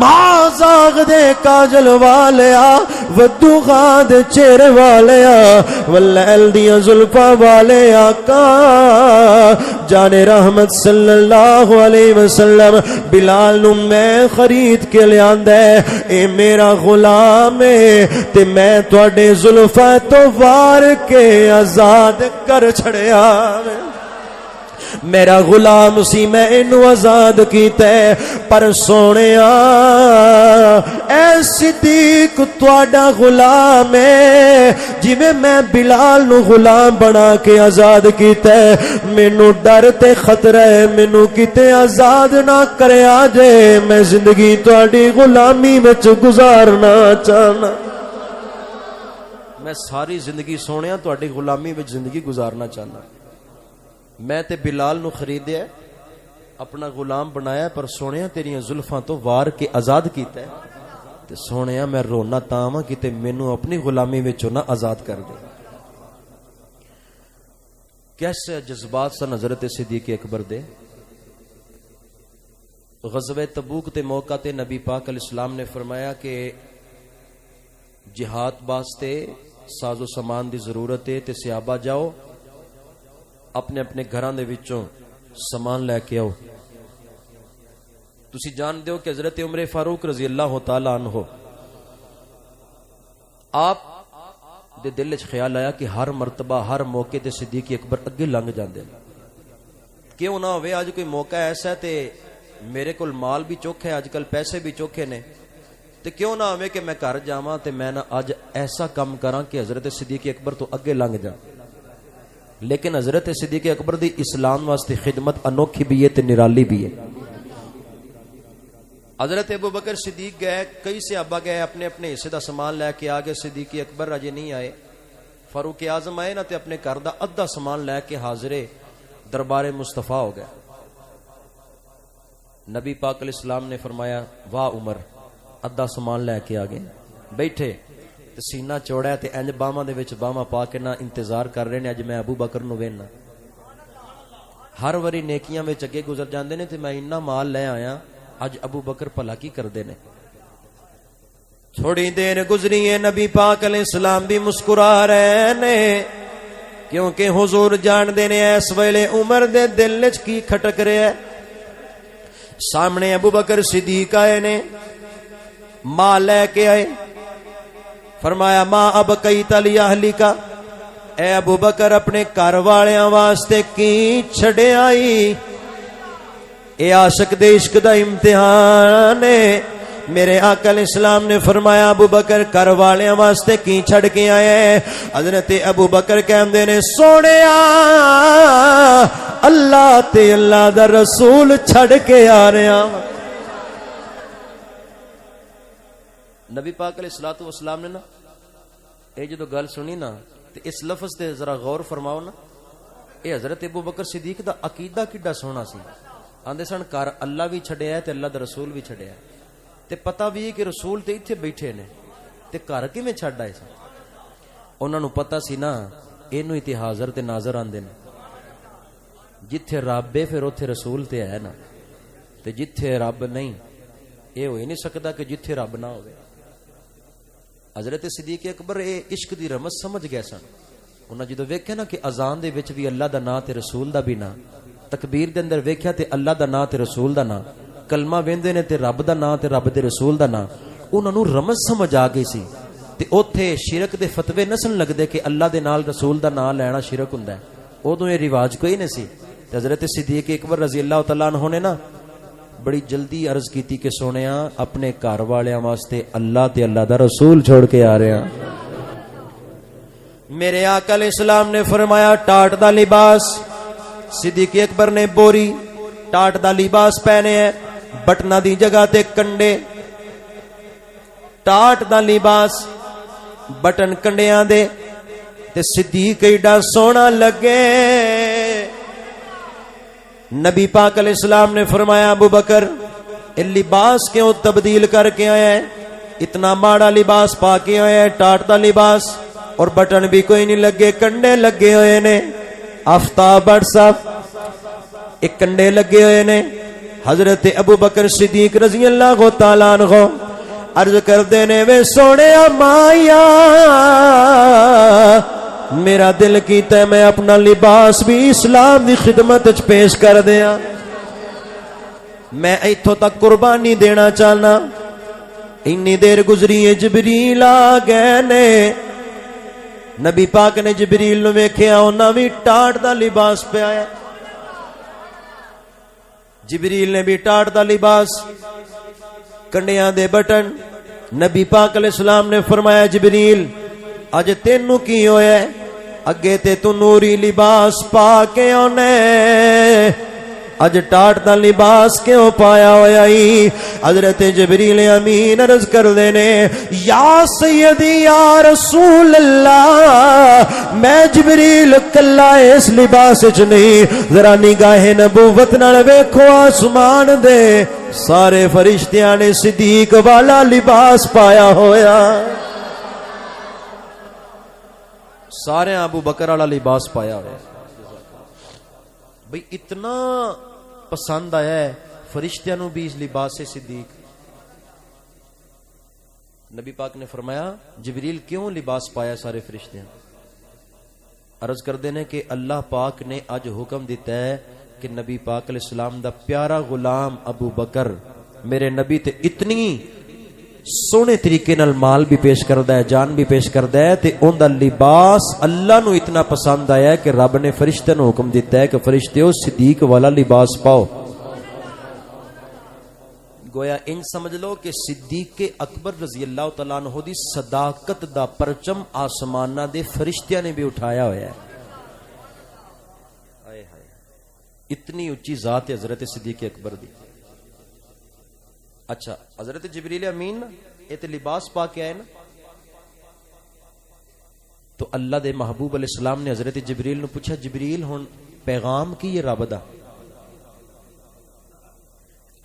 S1: مازاغ دے کاجل والیا ودو غاد چہرے والیا واللیل دیاں زلفاں والے آقا جان رحمت صلی اللہ علیہ وسلم بلال نو میں خرید کے لیاندا ہے، اے میرا غلام ہے تے میں تواڈے زلفاں تو وار کے آزاد کر چھڑیا. میرا غلام سی میں انو آزاد کیتا ہے، پر سونےا اے صدیق تواڈا غلام ہے جویں میں بلال نو غلام بنا کے آزاد کیتا ہے. مینوں ڈر تے خطرہ ہے مینوں کتے آزاد نہ کریا جے، میں زندگی تواڈی غلامی وچ گزارنا چاہنا.
S2: میں ساری زندگی سونیا تواڈی غلامی وچ زندگی گزارنا چاہنا. میں تے بلال نو خریدیا اپنا غلام بنایا، پر سونیا تیریاں زلفاں تو وار کے آزاد کیتا ہے. تے سونیا میں رونا تاواں کتے مینوں اپنی غلامی وچوں نہ آزاد کر دے. کیسے جذبات سن حضرت صدیق اکبر دے. غزوہ تبوک تے موقع تے نبی پاک علیہ السلام نے فرمایا کہ جہاد واسطے ساز و سامان دی ضرورت ہے تے صحابہ جاؤ اپنے اپنے گھراں دے وچوں سامان لے کے آؤ. تسی جان دیو کہ حضرت عمر فاروق رضی اللہ تعالی عنہ آپ دے دل وچ خیال آیا کہ ہر مرتبہ ہر موقع تے صدیق اکبر اگے لنگ جاندے کیوں نہ ہوئے اج کوئی موقع ایسا ہے تے میرے کول مال بھی چوکھا ہے، اج کل پیسے بھی چوکھے نے تے کیوں نہ ہوئے کہ میں گھر جاواں تے میں نہ اج ایسا کم کراں کہ حضرت صدیق اکبر تو اگے لنگ جا. لیکن حضرت صدیق اکبر دی اسلام واسطے خدمت انوکھی بھی ہے تے نرالی بھی ہے. حضرت ابو بکر صدیق گئے, کئی صحابہ گئے, اپنے اپنے حصے دا سامان لے کے آگے. صدیق اکبر اجے نہیں آئے. فاروق اعظم آئے نا تے اپنے گھر دا ادھا سامان لے کے حاضر دربار مصطفیٰ ہو گئے. نبی پاک علیہ السلام نے فرمایا واہ عمر, ادھا سامان لے کے آگے. بیٹھے تے سینہ چوڑا تے انج باواں دے وچ باواں پا کے نہ انتظار کر رہے نے اج میں ابو بکر نو وینا. ہر واری نیکیاں وچ اگے گزر جاندے نے تے میں اتنا مال لے آیا, اج ابو بکر بھلا کی کردے نے. تھوڑی دیر گزری ہے, نبی پاک علیہ السلام بھی مسکرا رہے نے, کیونکہ حضور جان دے نے اس ویلے عمر دے دل وچ کی کھٹک رہا ہے. سامنے ابو بکر صدیق آئے نے, ماں لے کے آئے. فرمایا ماں اب کئی تلی اہلی کا, اے ابو بکر اپنے گھر والیاں واسطے کی چھڑے آئی. اے عاشق دے عشق دا امتحان ہے. میرے آقا علیہ السلام نے فرمایا ابو بکر گھر والیاں واسطے کی چھڑ کے آئے. حضرت ابو بکر کہندے نے سونیا اللہ تے اللہ دا رسول چھڑ کے آ رہے ہیں. نبی پاک علیہ الصلوۃ والسلام نے نا اے جدو گل سنی نا تے اس لفظ تے ذرا غور فرماؤ نا. اے حضرت ابو بکر صدیق دا عقیدہ کڈا سونا سی. آندے سن کر اللہ بھی چھڈیا ہے تے اللہ دا رسول بھی چھڈیا ہے, تے پتہ بھی ہے کہ رسول تے ایتھے بیٹھے نے تے گھر کیویں چھڈ آئے سن. انہاں نوں پتہ سی نا اینو ہی تے حاضر تے ناظر آندے نے. جتھے رب ہے پھر اوتھے رسول تے ہے نا, تے جتھے رب نہیں اے ہو ہی نہیں سکدا کہ جتھے رب نہ ہوے. حضرت صدیق اکبر اے عشق دی رمز سمجھ گئے سن. انہاں جدوں ویکھیا نا کہ اذان دے وچ بھی اللہ دا نام تے رسول دا بھی نام, تکبیر دے اندر ویکھیا تے اللہ دا نام تے رسول دا نام, کلمہ ویندے نے تے رب دا نام تے رب دے رسول دا نام. انہاں نوں رمز سمجھ آ گئی سی تے اوتھے شرک دے فتوی نہ سن لگدے کہ اللہ دے نال رسول دا نام لینا شرک ہوندا ہے. اودوں یہ رواج کوئی نہیں سی. تے حضرت صدیق اکبر رضی اللہ تعالیٰ عنہ نے نا بڑی جلدی عرض کیتی کہ سونیا اپنے گھر والیاں واسطے اللہ تے اللہ دا رسول چھوڑ کے آ رہے ہیں. میرے آقا علیہ السلام نے فرمایا ٹاٹ دا لباس. صدیق اکبر نے بوری ٹاٹ دا لباس پہنے ہے, بٹنا دی جگہ تے کنڈے. ٹاٹ دا لباس بٹن کنڈیاں دے تے صدیق ایڈا سونا لگے. نبی پاک علیہ السلام نے فرمایا ابو بکر یہ لباس کیوں تبدیل کر کے آیا ہے, اتنا ماڑا لباس پا کے آیا ہے, ٹاٹ دا لباس, اور بٹن بھی کوئی نہیں لگے, کنڈے لگے ہوئے نے. آفتاب بٹ صاحب ایک کنڈے لگے ہوئے نے. حضرت ابو بکر صدیق رضی اللہ تعالیٰ عنہ عرض کردے نے وے سونے مایا میرا دل کیتا ہے میں اپنا لباس بھی اسلام دی خدمت وچ پیش کر دیاں, میں ایتھوں تک قربانی دینا چاہنا. انی دیر گزری ہے جبریل آ گئے نے. نبی پاک نے جبریل نو ویکھیا انہاں وی ٹاٹ دا لباس پایا. جبریل نے بھی ٹاٹ دا لباس, کنڈیاں دے بٹن. نبی پاک علیہ السلام نے فرمایا جبریل اج تینوں کی ہویا ہے, اگے تے تو نوری لباس پا کے اونے, اج ٹاٹ دا لباس کیوں پایا ہویا ہی؟ حضرت جبریل امین عرض کر دینے یا سیدی یا رسول اللہ میں جبریل کلا اس لباس وچ نہیں, ذرا نگاہ نبوت نال ویکھو آسمان دے سارے فرشتیاں نے صدیق والا لباس پایا ہویا, سارے ابو بکر والا لباس پایا ہوا. بھئی اتنا پسند آیا ہے فرشتیاں نو بھی اس لباس سے صدیق. نبی پاک نے فرمایا جبریل کیوں لباس پایا سارے فرشتیاں؟ عرض کر دینے کہ اللہ پاک نے آج حکم دیتا ہے کہ نبی پاک علیہ السلام دا پیارا غلام ابو بکر میرے نبی تے اتنی سونے طریقے نال مال بھی پیش کردا ہے, جان بھی پیش کردا ہے, تے اون دا لباس اللہ نو اتنا پسند آیا ہے کہ رب نے فرشتے نو حکم دیتا ہے کہ فرشتیو صدیق والا لباس پاؤ. گویا ان سمجھ لو کہ صدیق اکبر رضی اللہ تعالیٰ عنہ دی صداقت دا پرچم آسمانہ دے فرشتیاں نے بھی اٹھایا ہوا ہے. آئے ہائے اتنی اونچی ذات ہے حضرت صدیق اکبر دی. اچھا حضرت جبریل امین نا یہ تے لباس پا کے آئے نا, تو اللہ دے محبوب علیہ السلام نے حضرت جبریل نو پوچھا جبریل ہن پیغام کی یہ رب دا؟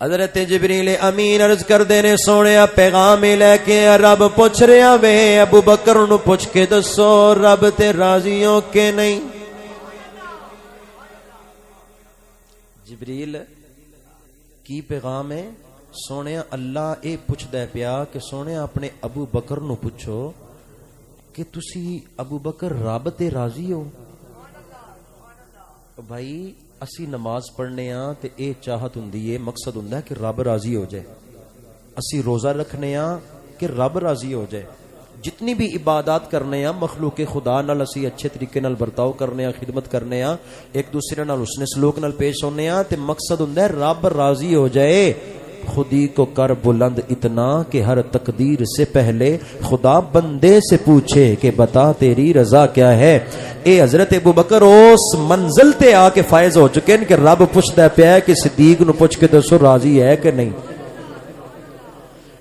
S2: حضرت جبریل امین عرض کر دینے سونے پیغام ہی لے کے رب پوچھ رہا وے ابو بکر نو پوچھ کے دسو رب تے راضیوں کے نہیں. جبریل کی پیغام ہے؟ سونے اللہ اے پوچھدا ہے پیا کہ سونے اپنے ابو بکر نو پوچھو کہ تسی ابو بکر رب تے راضی ہو؟ بھائی اسی نماز پڑھنے ہاں تے اے چاہت ہوندی ہے, مقصد ہوندا ہے کہ رب راضی ہو جائے. اسی روزہ رکھنے ہاں کہ رب راضی ہو جائے. جتنی بھی عبادات کرنے ہاں مخلوق خدا نال اسی اچھے طریقے نال برتاؤ کرنے ہاں, خدمت کرنے ہاں, ایک دوسرے نال حسن سلوک نال پیش ہونے ہاں, تے مقصد ہوندا ہے رب راضی ہو جائے. خودی کو کر بلند اتنا کہ ہر تقدیر سے پہلے خدا بندے سے پوچھے کہ بتا تیری رضا کیا ہے. اے حضرت ابو بکر اس منزل تے آ کے فائز ہو چکے ہیں کہ رب پوچھدا پیا کہ صدیق نو پوچھ کے دسو راضی ہے کہ نہیں.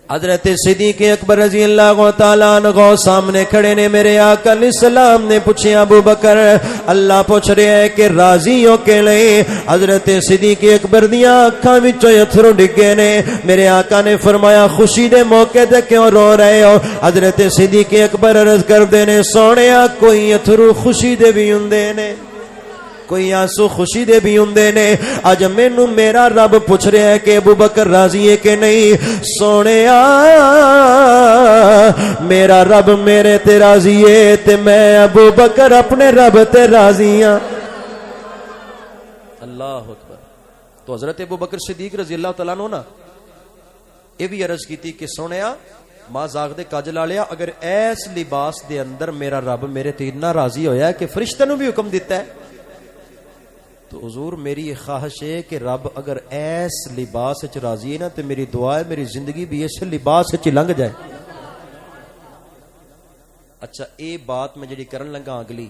S2: حضرت صدیق اکبر رضی اللہ تعالیٰ عنہ سامنے کھڑے نے, میرے آقا علیہ السلام نے پوچھے ابو بکر اللہ پوچھ رہے ہے کہ راضی ہو کے لئے؟ حضرت صدیق اکبر دیاں آنکھاں وچوں اتھرو ڈگے نے. میرے آقا نے فرمایا خوشی دے موقع تے کیوں رو رہے ہو؟ حضرت صدیق اکبر عرض کر دینے سونیا کوئی اتھرو خوشی دے بھی ہوندے نے, کوئی آنسو خوشی دے بھی ہوندے نے. اج مینوں میرا رب پوچھ رہا ہے کہ ابو بکر راضی ہے کہ نہیں. سونیا میرا رب میرے تے راضی ہے تے میں ابو بکر اپنے رب تے راضی ہاں. اللہ اکبر. تو حضرت ابو بکر صدیق رضی اللہ تعالیٰ عنہ نا یہ بھی عرض کی تھی کہ سونیا ماں زاغ دے کاجل والیا اگر ایس لباس دے اندر میرا رب میرے تے اتنا راضی ہویا ہے کہ فرشتہ نو بھی حکم دیتا ہے, تو حضور میری یہ خواہش ہے کہ رب اگر ایس لباس وچ راضی ہے نا تو میری دعا ہے میری زندگی بھی اس لباس وچ لنگ جائے. اچھا اے بات میں جڑی کرن لگا اگلی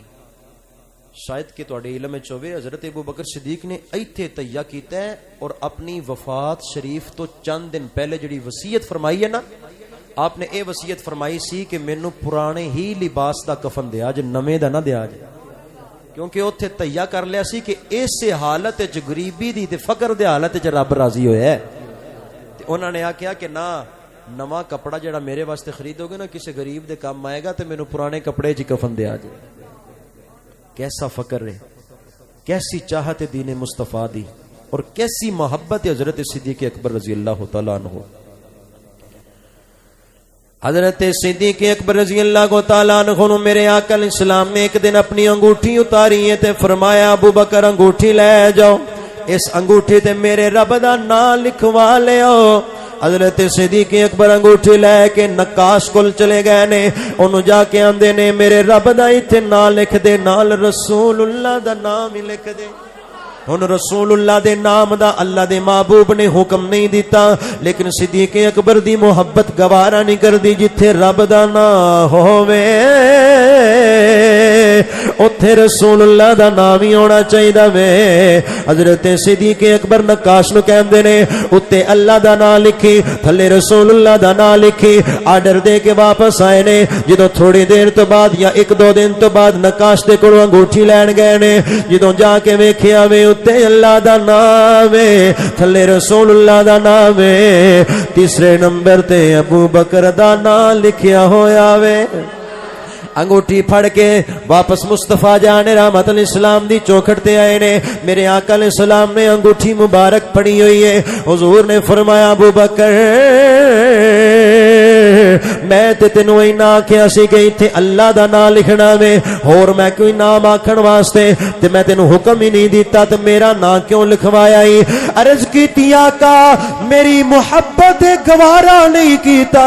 S2: شاید کہ تواڈے علم وچ ہوے, حضرت ابو بکر صدیق نے ایتھے تہیا کیتا ہے اور اپنی وفات شریف تو چند دن پہلے جڑی وصیت فرمائی ہے نا, آپ نے اے وصیت فرمائی سی کہ مینوں پرانے ہی لباس دا کفن دیا جے, نویں دا نہ دیا جے. کیونکہ اتھے تہیا کر لیا سی کہ اس حالت وچ غریبی دی تے فقر دی حالت وچ رب راضی ہویا ہے. تے انہاں نے آکھیا کہ نہ نواں کپڑا جڑا میرے واسطے خریدو گے نا کسی غریب دے کام آئے گا تے مینوں پرانے کپڑے وچ کفن دیا جے. کیسا فقر ہے, کیسی چاہت ہے دین مصطفیٰ دی, اور کیسی محبت ہے حضرت صدیق اکبر رضی اللہ تعالیٰ عنہ. حضرت صدیق اکبر رضی اللہ تعالیٰ عنہ میرے آقا علیہ السلام نے ایک دن اپنی انگوٹھی اتاری ہے تے فرمایا ابو بکر انگوٹھی لے جاؤ, اس انگوٹھی تے میرے رب دا نام لکھوا لیو. حضرت صدیق اکبر انگوٹھی لے کے نقاش کول چلے گئے نے, انہوں جا کے آندے نے میرے رب دا ایتھے نام لکھ دے, نال رسول اللہ دا نام ہی لکھ دے. ہن رسول اللہ دے نام دا اللہ دے محبوب نے حکم نہیں دیتا, لیکن صدیق اکبر دی محبت گوارا نہیں کر دی جتھے رب دا نام ہووے اوتھے رسول اللہ دا نام ہی ہونا چاہیدا وے. حضرت صدیق اکبر نقاش نو کہندے نے اوتے اللہ دا نام لکھی تھلے رسول اللہ دا نام لکھی. آرڈر دے کے واپس آئے نے, جدوں تھوڑی دیر تو بعد یا ایک دو دن تو بعد نقاش دے کولوں انگوٹھی لین گئے نے, جدوں جا کے ویکھیا وے تے اللہ دا نام ہے, تھلے رسول اللہ دا نام ہے, تیسرے نمبر تے ابو بکر دا نام لکھیا ہویا وے. انگوٹھی پھڑ کے واپس مصطفیٰ جان رحمت علیہ السلام دی چوکھٹ تے آئے نے. میرے آقا علیہ السلام نے انگوٹھی مبارک پڑی ہوئی ہے. حضور نے فرمایا ابو بکر
S1: میں تے تینوں اینا آکھیا سی کہ ایتھے اللہ دا نام لکھنا وے اور میں کوئی نام آکھن واسطے تے میں تینوں حکم ہی نہیں دیتا تے میرا نام کیوں لکھوایا ہی؟ عرض کیتی آقا میری محبت گوارا نہیں کیتا،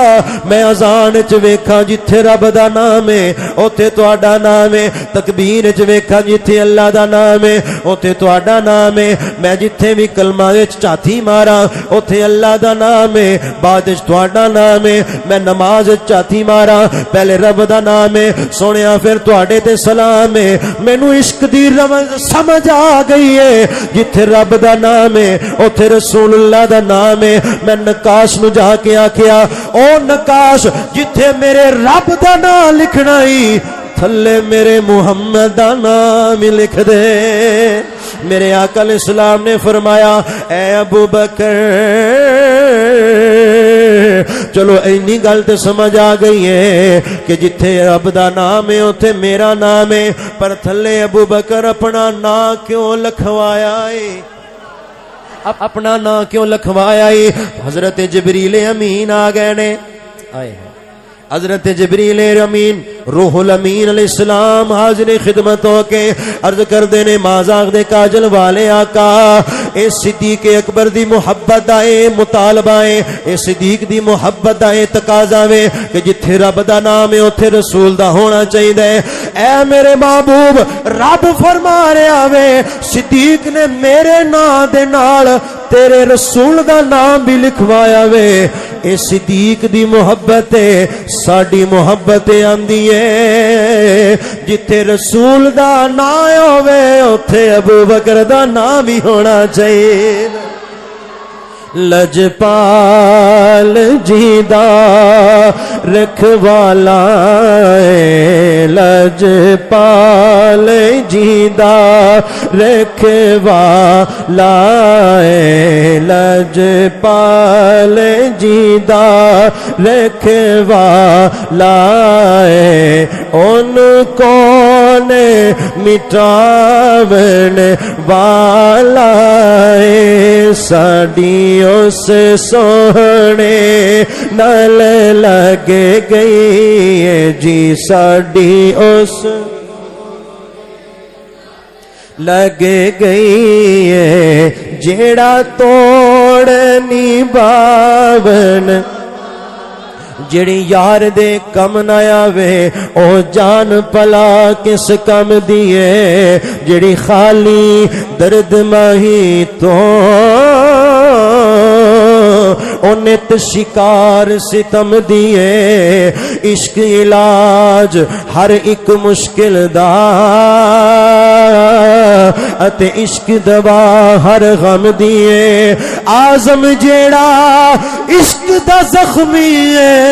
S1: میں اذان وچ ویکھاں جتھے رب دا نام ہے اوتھے تہاڈا نام ہے، تکبیر وچ ویکھاں جتھے اللہ دا نام ہے اوتھے تہاڈا نام ہے، میں جتھے بھی کلمہ وچ چاتی ماراں اوتھے اللہ دا نام ہے، بعد وچ تہاڈا نام ہے، میں نماز وچ چاتی ماراں پہلے رب دا نام ہے، سونیا پھر تہاڈے تے سلام ہے۔ مینوں عشق دی رمز سمجھ آ گئی ہے، جتھے رب دا نام ہے اوتھے رسول اللہ دا نام ہے۔ میں نقاش نو جا کے آکھیا او نقاش جتھے میرے رب دا نام لکھنا ہی تھلے میرے محمد دا نام لکھ دے۔ میرے آقا علیہ السلام نے فرمایا اے ابو بکر چلو اینی گل تے سمجھ آ گئی ہے کہ جتھے رب دا نام ہے اوتھے میرا نام ہے، پر تھلے ابو بکر اپنا نام کیوں لکھوایا ہے؟ اپنا نام کیوں لکھوایا ہی؟ حضرت جبریل امین آ گئے نے، آئے ہیں حضرت جبریل امین روح الامین علیہ السلام حاضر خدمت ہو کے عرض کر دینے مازاغ دے کاجل والے آقا اے صدیق اکبر دی محبت آئے مطالبہ ہے، اے صدیق دی محبت آئے تقاضا وے کہ جتھے رب دا نام ہے اتھے رسول دا ہونا چاہیے۔ اے میرے محبوب رب فرما رہا وے صدیق نے میرے نام دے نال تیرے رسول دا نام بھی لکھوایا وے، اے صدیق دی محبت ہے ساڈی محبت آندی ہے، جتھے رسول دا نام ہوے اوتھے ابو بکر دا نام بھی ہونا چاہیے۔ لجپال جی دا رکھوالا ہے، لجپال جی دا رکھوالا ہے، لجپال جی دا رکھوالا ہے، ان کون مٹاون والا ہے، ساڈی اس سوہنے نال لگ گئی ہے جی، ساڈی اس لگ گئی ہے، جیڑا توڑ نبھاون جڑی یار دے کم نہ آوے او جان پلا کس کم دیے، جڑی خالی درد ماہی تو انت شکار ستم دیے، عشق علاج ہر ایک مشکل دا اتے عشق دوا ہر غم دیے، آزم جیڑا عشق دا زخمی ہے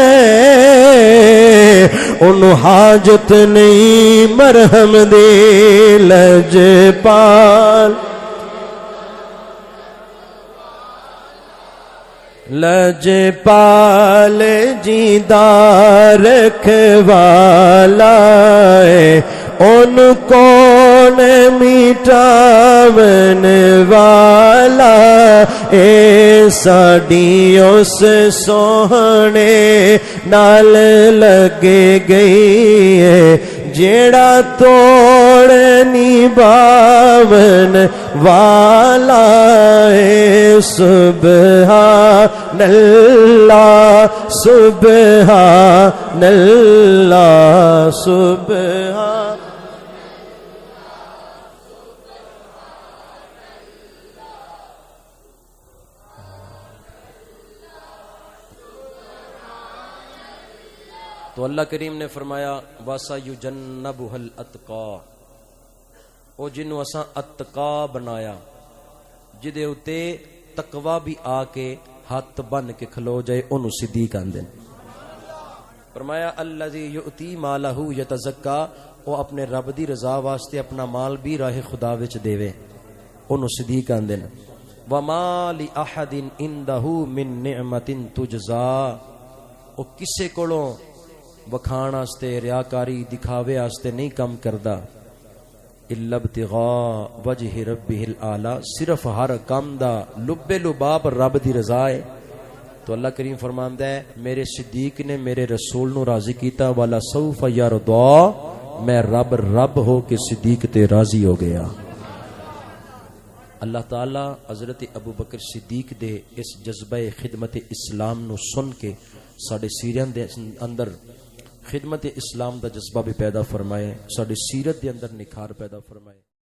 S1: انہوں حاجت نہیں مرہم دے، لجپال لجپال جی دا رکھوالا ہے، ان کون مٹاون والا اے، ساڈی اس سوہنے نال لگ گئی ہے، جیڑا توڑ نبھاون والا ہے، سبحان اللہ سبحان اللہ سبحان۔
S2: تو اللہ کریم نے فرمایا وَسَيُجَنَّبُهَا الْأَتْقَى، او جنوں اساں اتقا بنایا جدے اتے تقوی بھی آ کے ہاتھ بن کے کھلو جائے انہوں صدیق آندے۔ فرمایا الذی یؤتی مالہ یتزکا، او اپنے رب دی رضا واسطے اپنا مال بھی راہ خدا وچ دیوے انہوں صدیق آندے۔ وما لأحد عنده من نعمت تجزا، او کسے کولوں وکھان واسطے ریاکاری دکھاوے واسطے نہیں کم کردا، الا ابتغاء وجہ ربہ الاعلی، صرف ہر کام دا لب لباب رب دی رضا ہے، تو اللہ کریم فرماندا ہے میرے صدیق نے میرے رسول نو راضی کیتا والا سوف یرضا، میں رب ہو کے صدیق تے راضی ہو گیا۔ اللہ تعالی حضرت ابو بکر صدیق دے اس جذبہ خدمت اسلام نو سن کے ساڈے سیریاں دے اندر خدمت اسلام دا جذبہ بھی پیدا فرمائے، ساڈی سیرت دے اندر نکھار پیدا فرمائے۔